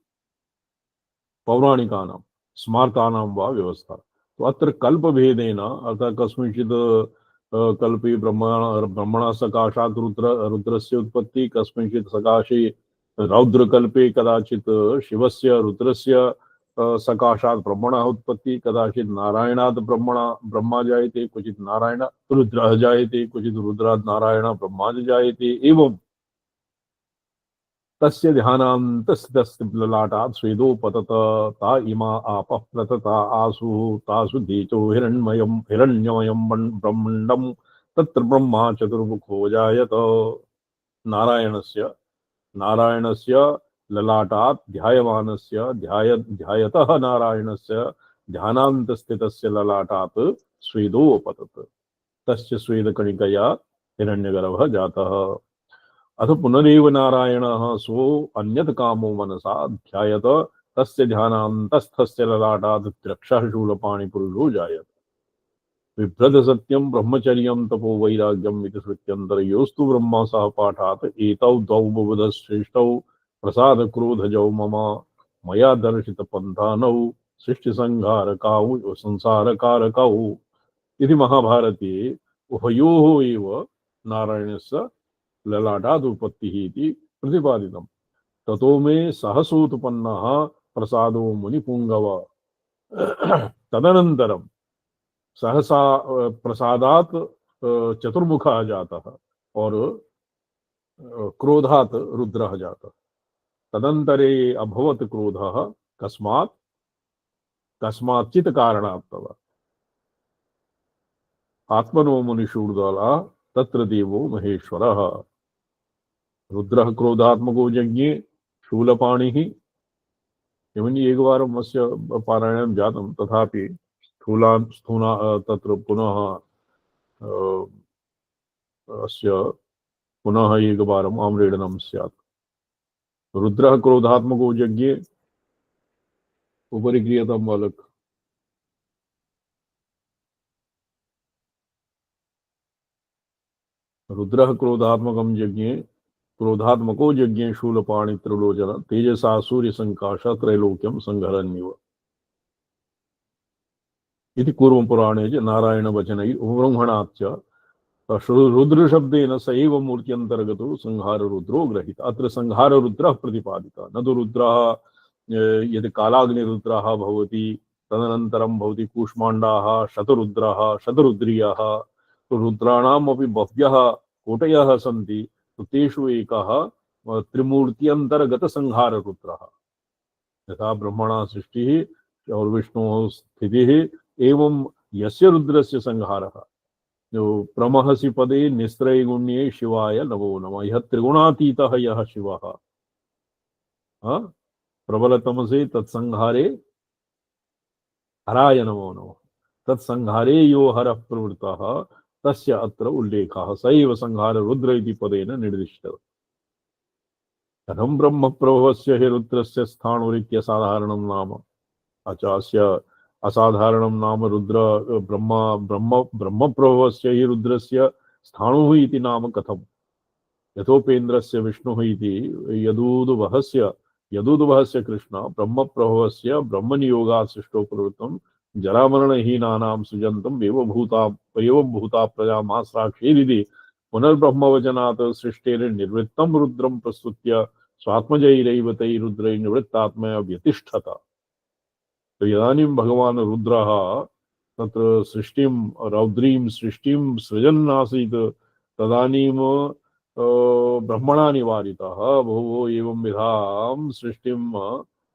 पौराणिकानां स्मार्तानां वा व्यवस्था। तो अत्र कल्पभेदेन अर्थात् कस्मिंश्चित् कल्पे ब्रह्मणा सकाशात् रुद्रस्य उत्पत्ति, कस्मिंश्चित् सकाशे रौद्रकल्पे कदाचित् शिवस्य रुद्रस्य सकाशात् ब्रह्मणः उत्पत्ति, कदाचित् नारायणात् ब्रह्मा जायते, क्वचित् नारायण रुद्रः जायते, क्वचित् रुद्रात् नारायण ब्रह्मा जायते। एवं तस्य ध्यानान्तस्तस्य ललाटात् स्वेदो पतत ता इमा आपः प्रतता आसुः तासु देचो हिरण्यमयं ब्रह्मण्डं तत्र ब्रह्मा चतुर्मुखो जायत। नारायणस्य ललाटात् ध्यायमानस्य ध्यायतः नारायणस्य ध्यानान्तस्थितस्य ललाटात् स्वेदो पतत तस्य स्वेदकणिकया हिरण्यगर्भः जातः। अथ पुनरेव नारायणः सो अन्यत् कामो मनसा ध्यायत तस्य ध्यानान्तस्थस्य ललाटात् त्र्यक्षः शूलपाणिपुरुषो जायत। बिभ्रद सत्यं ब्रह्मचर्यं तपो वैराग्यम् इति श्रुत्यन्तरयोस्तु ब्रह्मा सह पाठात् एतौ द्वौ बुधश्रेष्ठौ प्रसाद क्रोधजौ मम मया दर्शित पंथानौ सृष्टिसंहारकौ संसारकारकौ इति महाभारते उभयोः एव नारायणस्य ललाटादुत्पत्तिः इति प्रतिपादितम्। ततो मे सहसोत्पन्नः प्रसादो मुनिपुंगव। तदनन्तरं सहसा प्रसादात् चतुर्मुखः जातः और क्रोधात् रुद्रः जातः। तदन्तरे अभवत् क्रोधः कस्माच्चित् कारणात् तव आत्मनो मुनिषूर्दलः तत्र देवो महेश्वरः। रुद्रः क्रोधात्मको यज्ञे शूलपाणिः। एवं एकवारम् अस्य पारायणं जातं, तथापि स्थूला तत्र पुनः अस्य पुनः एकवारम् आम्रेडनं स्यात्। रुद्रः क्रोधात्मको यज्ञे उपरि क्रियतां बालक। रुद्रः क्रोधात्मको यज्ञे शूलपाणि त्रिलोचन तेजसा सूर्य संकाश त्रैलोक्यं संहरन्निव इति पूर्वपुराणे च नारायण वचनै ब्रह्मणाच्च रुद्र शब्देन स एव मूर्त्यन्तर्गतो संहार रुद्रो गृहीत। अत्र संहार रुद्रः प्रतिपादितः, न तु रुद्रः यदि कालाग्निरुद्रः भवति तदनन्तरं भवति कूष्माण्डाः शतरुद्रः शतरुद्रीयः। तो रुद्राणाम् अपि बह्व्यः कोटयः सन्ति, तो तेषु एकः त्रिमूर्त्यन्तर्गत संहार रुद्रः। यथा ब्रह्मणा सृष्टिः और विष्णोः स्थितिः, एवं यस्य रुद्रस्य संहारः। जो प्रमहसि पदे निस्त्रैगुण्ये शिवाय नमो नमः। यह त्रिगुणातीतः यः शिवः प्रबलतमसे तत्संहारे हराय नमो नमः। तत्संहारे यो हरः प्रवृत्तः तस्य अत्र उल्लेखः स एव संहार रुद्र इति पदेन निर्दिष्टः। कथं ब्रह्म प्रभवस्य हि रुद्रस्य स्थाणुरित्यसाधारणं नाम। अस्य असाधारणं नाम रुद्र ब्रह्म प्रभवस्य हि रुद्रस्य स्थाणुः इति नाम कथम्? यथोपेन्द्रस्य विष्णुः इति यदूदुवहस्य कृष्ण ब्रह्म प्रभवस्य ब्रह्मनियोगात् सृष्टो प्रवृत्तं जरामरणहीनानां सृजन्तम् एवं भूता प्रजामास्राक्षीरिति पुनर्ब्रह्मवचनात् सृष्टेर्निवृत्तं रुद्रं प्रस्तुत्य स्वात्मजैरैव तैरुद्रैर्निवृत्तात्मया व्यतिष्ठत। तो इदानीं भगवान् रुद्रः तत्र सृष्टिं रौद्रीं सृष्टिं सृजन् आसीत्। तदानीं ब्रह्मणा निवारितः भुवो एवं विधां सृष्टिं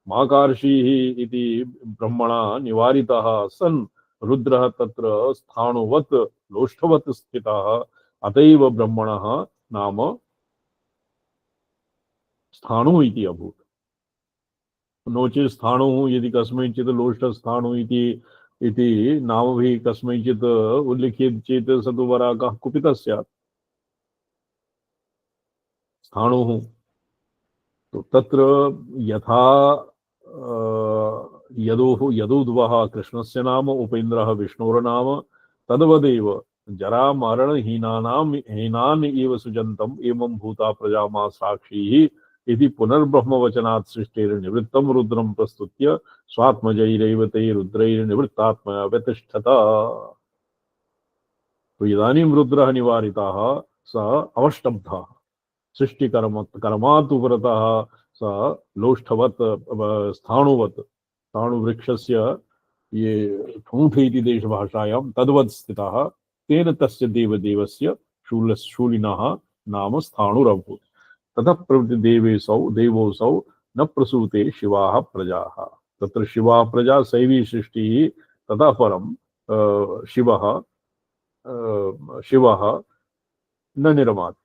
माकर्षीः इति ब्रह्मणा निवारितः सन् रुद्रः तत्र स्थाणुवत् लोष्ठवत् स्थितः। अतएव ब्रह्मणः नाम स्थाणु इति अभूत्। नो चेत् स्थाणुः यदि कस्मैचित् लोष्ठस्थाणु इति नामभिः कस्मैचित् उल्लिख्यते चेत् स तु वराकः कुपितः स्यात्। स्थाणुः तो तत्र यथा यदुद्वः कृष्णस्य नाम उपेन्द्रः विष्णोर्नाम तद्वदेव जरामरणहीनान् एव सुजन्तम् एवं भूता प्रजा मा साक्षीः इति पुनर्ब्रह्मवचनात् सृष्टेर्निवृत्तं रुद्रं प्रस्तुत्य स्वात्मजैरेव ते रुद्रैर्निवृत्तात्मया व्यतिष्ठत। तो इदानीं रुद्रः निवारितः स अवष्टब्धः सृष्टिकर्मात् उपरतः स लोष्ठवत् स्थाणुवत् स्थाणुवृक्षस्य ये ठूंठ इति देशभाषायां तद्वत् स्थितः। तेन तस्य देवदेवस्य शूलिनः नाम स्थाणुरभूत्। ततः प्रभृति देवोऽसौ न प्रसूते शिवाः प्रजाः। तत्र शिवाः प्रजा सैवी सृष्टिः। ततः परं शिवः न निर्माति।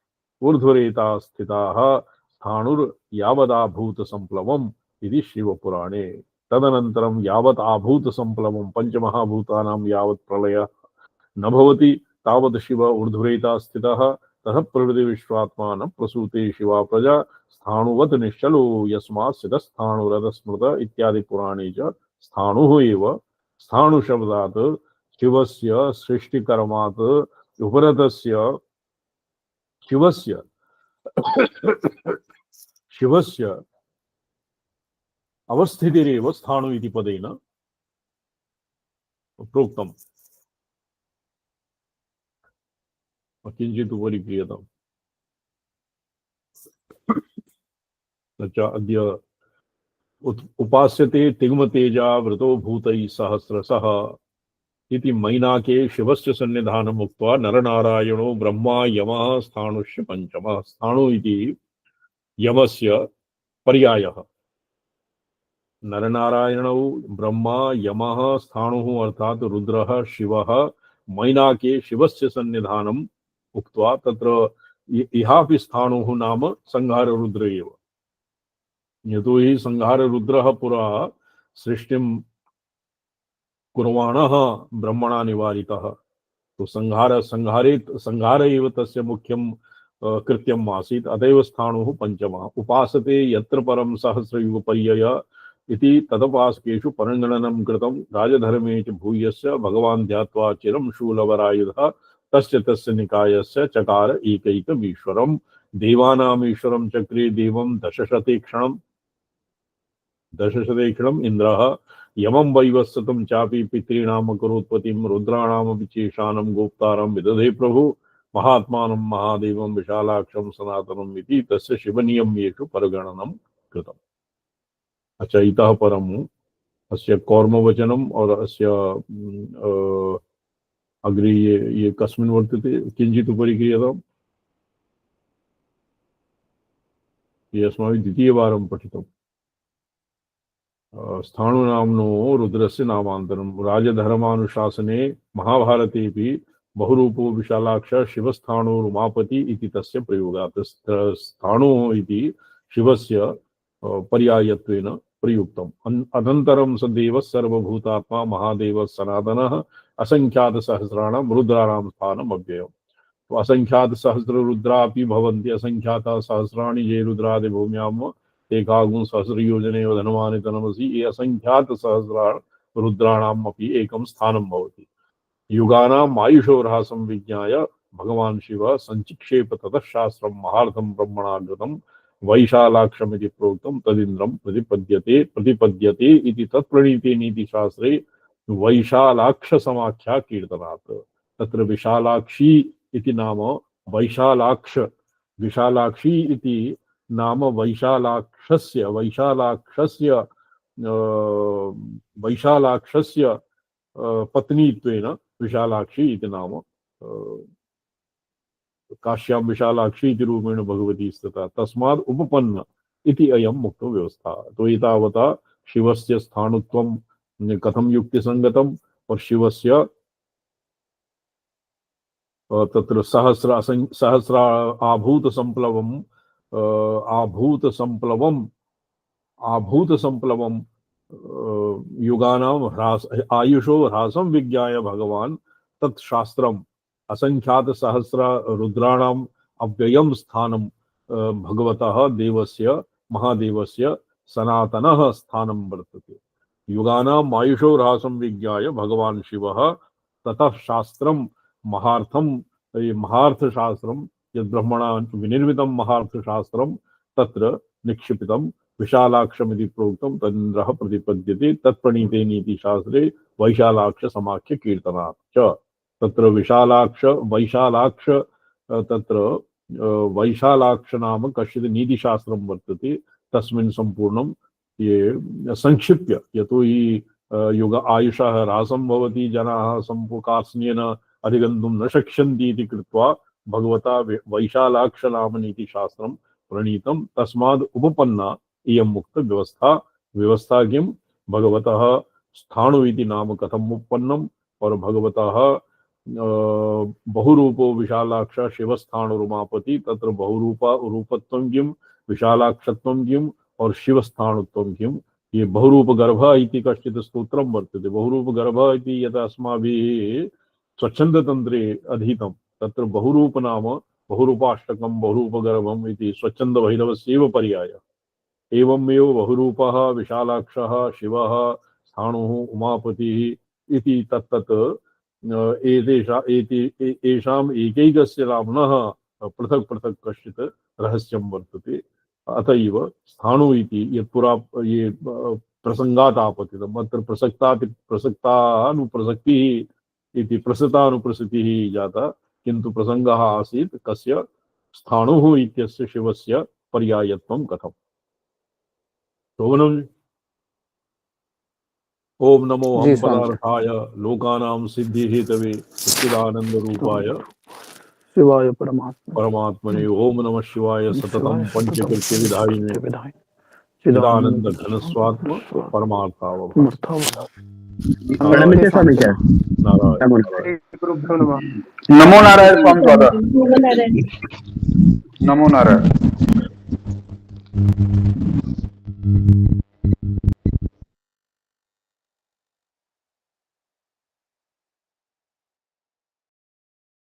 ऊर्ध्वरेता स्थिताः स्थाणुर्यावदाभूत संप्लवम् इति शिवपुराणे। तदनन्तरं यावत् आभूत संप्लवं पंचमहाभूतानां यावत् प्रलयः न भवति तावत् शिव ऊर्ध्वरेता स्थितः। ततः प्रभृति विश्वात्मा न प्रसूते शिवा प्रजा स्थाणुवत् निश्चलो यस्मात् सितस्थाणुरदस्मृत इत्यादि पुराणे च स्थाणुः एव स्थाणुशब्दात् शिवस्य सृष्टिकर्मात् उपरतस्य शिवस्य अवस्थितिरेव स्थाणु इति पदेन प्रोक्तम्। किञ्चित् उपरि क्रियताम्। अद्य उपास्यते तिग्मतेजा वृतो भूतैः सहस्रशः इति मैनाके शिवस्य सन्निधानम् उक्त्वा नरनारायणो ब्रह्मा यमः स्थाणुश्च पंचमः। स्थाणु इति यमस्य पर्यायः। नरनारायणौ ब्रह्मा यमः स्थाणुः अर्थात रुद्रः शिवः मैनाके शिवस्य सन्निधानम् उक्त्वा तत्र इहापि स्थाणुः नाम संहाररुद्र एव। यतो हि संहाररुद्रः पुरा सृष्टिं कुर्वाणः ब्रह्मणा निवारितः। तो संहार एव तस्य मुख्यं कृत्यम् आसीत्। अतएव स्थाणुः पंचमः। उपासते यत्र परं सहस्रयुगपर्यय इति तदपासकेषु परगणनं कृतं। राजधर्मे च भूयस्य भगवान् ध्यात्वा चिरं शूलवरायुधः तस्य निकायस्य चकार एकैकमीश्वरम्। देवानामीश्वरं चक्रे देवं दशशतेक्षणम् इन्द्रः यमं वैवस्वतं चापि पितॄणाम् अकरोत्पत्तिं रुद्राणामपि चेशानं गोप्तारं विदधे प्रभु महात्मानं महादेवं विशालाक्षं सनातनम् इति तस्य शिवनियम्येषु परगणनं कृतम्। अच्छा, इतः परम् अस्य कौर्मवचनम् और अस्य अग्रे ये कस्मिन् वर्तते किञ्चित् उपरि क्रियताम्। ये अस्माभिः द्वितीयवारं पठितम्। स्थाणुनाम्नो रुद्रस्य नामान्तरं राजधर्मानुशासने महाभारतेऽपि बहुरूपो विशालाक्ष शिवस्थाणुरुमापति इति तस्य प्रयोगात्। स्थाणुः इति शिवस्य पर्यायत्वेन प्रयुक्तम्। अनन्तरं स देवः सर्वभूतात्मा महादेवः सनातनः असंख्यातसहस्राणां रुद्राणां स्थानम् अव्ययम्। तो असंख्यातसहस्ररुद्रापि भवन्ति। असंख्याताः सहस्राणि ये रुद्रादि भूम्यां एकागुं सहस्रयोजने धनवानि तनमसि। ये असंख्यात सहस्राण रुद्राणाम् अपि एकं स्थानं भवति। युगानाम् आयुषोर्हासं विज्ञाय भगवान् शिव संचिक्षेप ततः शास्त्रं महार्थं ब्रह्मणा कृतं वैशालाक्षमिति प्रोक्तं तदिन्द्रं प्रतिपद्यते इति तत्प्रणीते नीतिशास्त्रे वैशालाक्ष समाख्या कीर्तनात्। तत्र विशालाक्षी इति नाम वैशालाक्ष, विशालाक्षी इति नाम वैशालाक्षस्य वैशालाक्षस्य पत्नीत्वेन विशालाक्षी इति नाम, काश्यां विशालाक्षी इति रूपेण भगवती स्थिता, तस्मात् उपपन्न इति अयं मुक्तो व्यवस्था। तो एतावता शिवस्य स्थाणुत्वं कथं युक्तिसंगतम् और शिवस्य तत्र सहस्र आभूत संप्लवम युगानां ह्रास आयुषो ह्रासं विज्ञाय भगवान तत्शास्त्रम असंख्यात सहस्र रुद्राणाम अव्ययम स्थानम भगवतः देवस्य महादेवस्य सनातनः स्थानं वर्तते। युगानां आयुषो ह्रासं विज्ञाय भगवान शिवः ततः शास्त्रम महार्थशास्त्रम यद् ब्रह्मणा विनिर्मितं महार्थशास्त्रम तत्र निक्षिपितं विशालाक्षमिति प्रोक्तं तदिन्द्रः प्रतिपद्यते तत्प्रणीते नीतिशास्त्रे वैशालाक्ष समाख्य कीर्तनात् च। तत्र वैशालाक्ष तत्र वैशालाक्ष नाम कश्चित् नीतिशास्त्रं वर्तते, तस्मिन् संपूर्णं ये संक्षिप्य, यतो हि युग आयुषः ह्रासं भवति, जनाः संपुकार्ष्ण्येन अधिगन्तुं न शक्ष्यन्ति इति कृत्वा भगवता वैशालाक्ष नाम नीतिशास्त्रं प्रणीतं, तस्माद् उपपन्ना इयं मुक्त व्यवस्था किं भगवतः स्थाणु इति नाम कथम् उपपन्नम् और भगवतः बहुरूपो विशालाक्ष शिवस्थाणुरुमापति, तत्र रूपत्वं किं विशालाक्षत्वं किं और शिवस्थाणुत्वं किं। ये बहुरूपगर्भ इति कश्चित् स्तोत्रं वर्तते। बहुरूपगर्भ इति यदा अस्माभिः स्वच्छन्दतन्त्रे अधीतं, तत्र बहुरूप नाम बहुरूपाष्टकं बहुरूपगर्भम् इति स्वच्छन्दभैरवस्यैव पर्यायः। एवमेव बहुरूपः विशालाक्षः शिवः स्थाणुः उमापतिः इति तत्तत् एतेषाम् एकैकस्य नाम्नः पृथक् पृथक् कश्चित् रहस्यं वर्तते। अतएव स्थाणु इति यत्पुरा ये प्रसंगात् आपतितम्, अत्र प्रसक्तानुप्रसक्तिः इति प्रसृतानुप्रसृतिः जाता, किन्तु प्रसंगः आसीत् कस्य स्थाणुः इत्यस्य शिवस्य पर्यायत्वं कथम्। शोभनम्। ओम नमो हम पदार्थाय लोकानां सिद्धि हेतवे सच्चिदानंद रूपाय शिवाय परमात्मने ओम नमः शिवाय सततं पंचकृत्य विधायिने चिदानंद घन स्वात्म परमार्थाव। नमो नारायण स्वामी। नमो नारायण।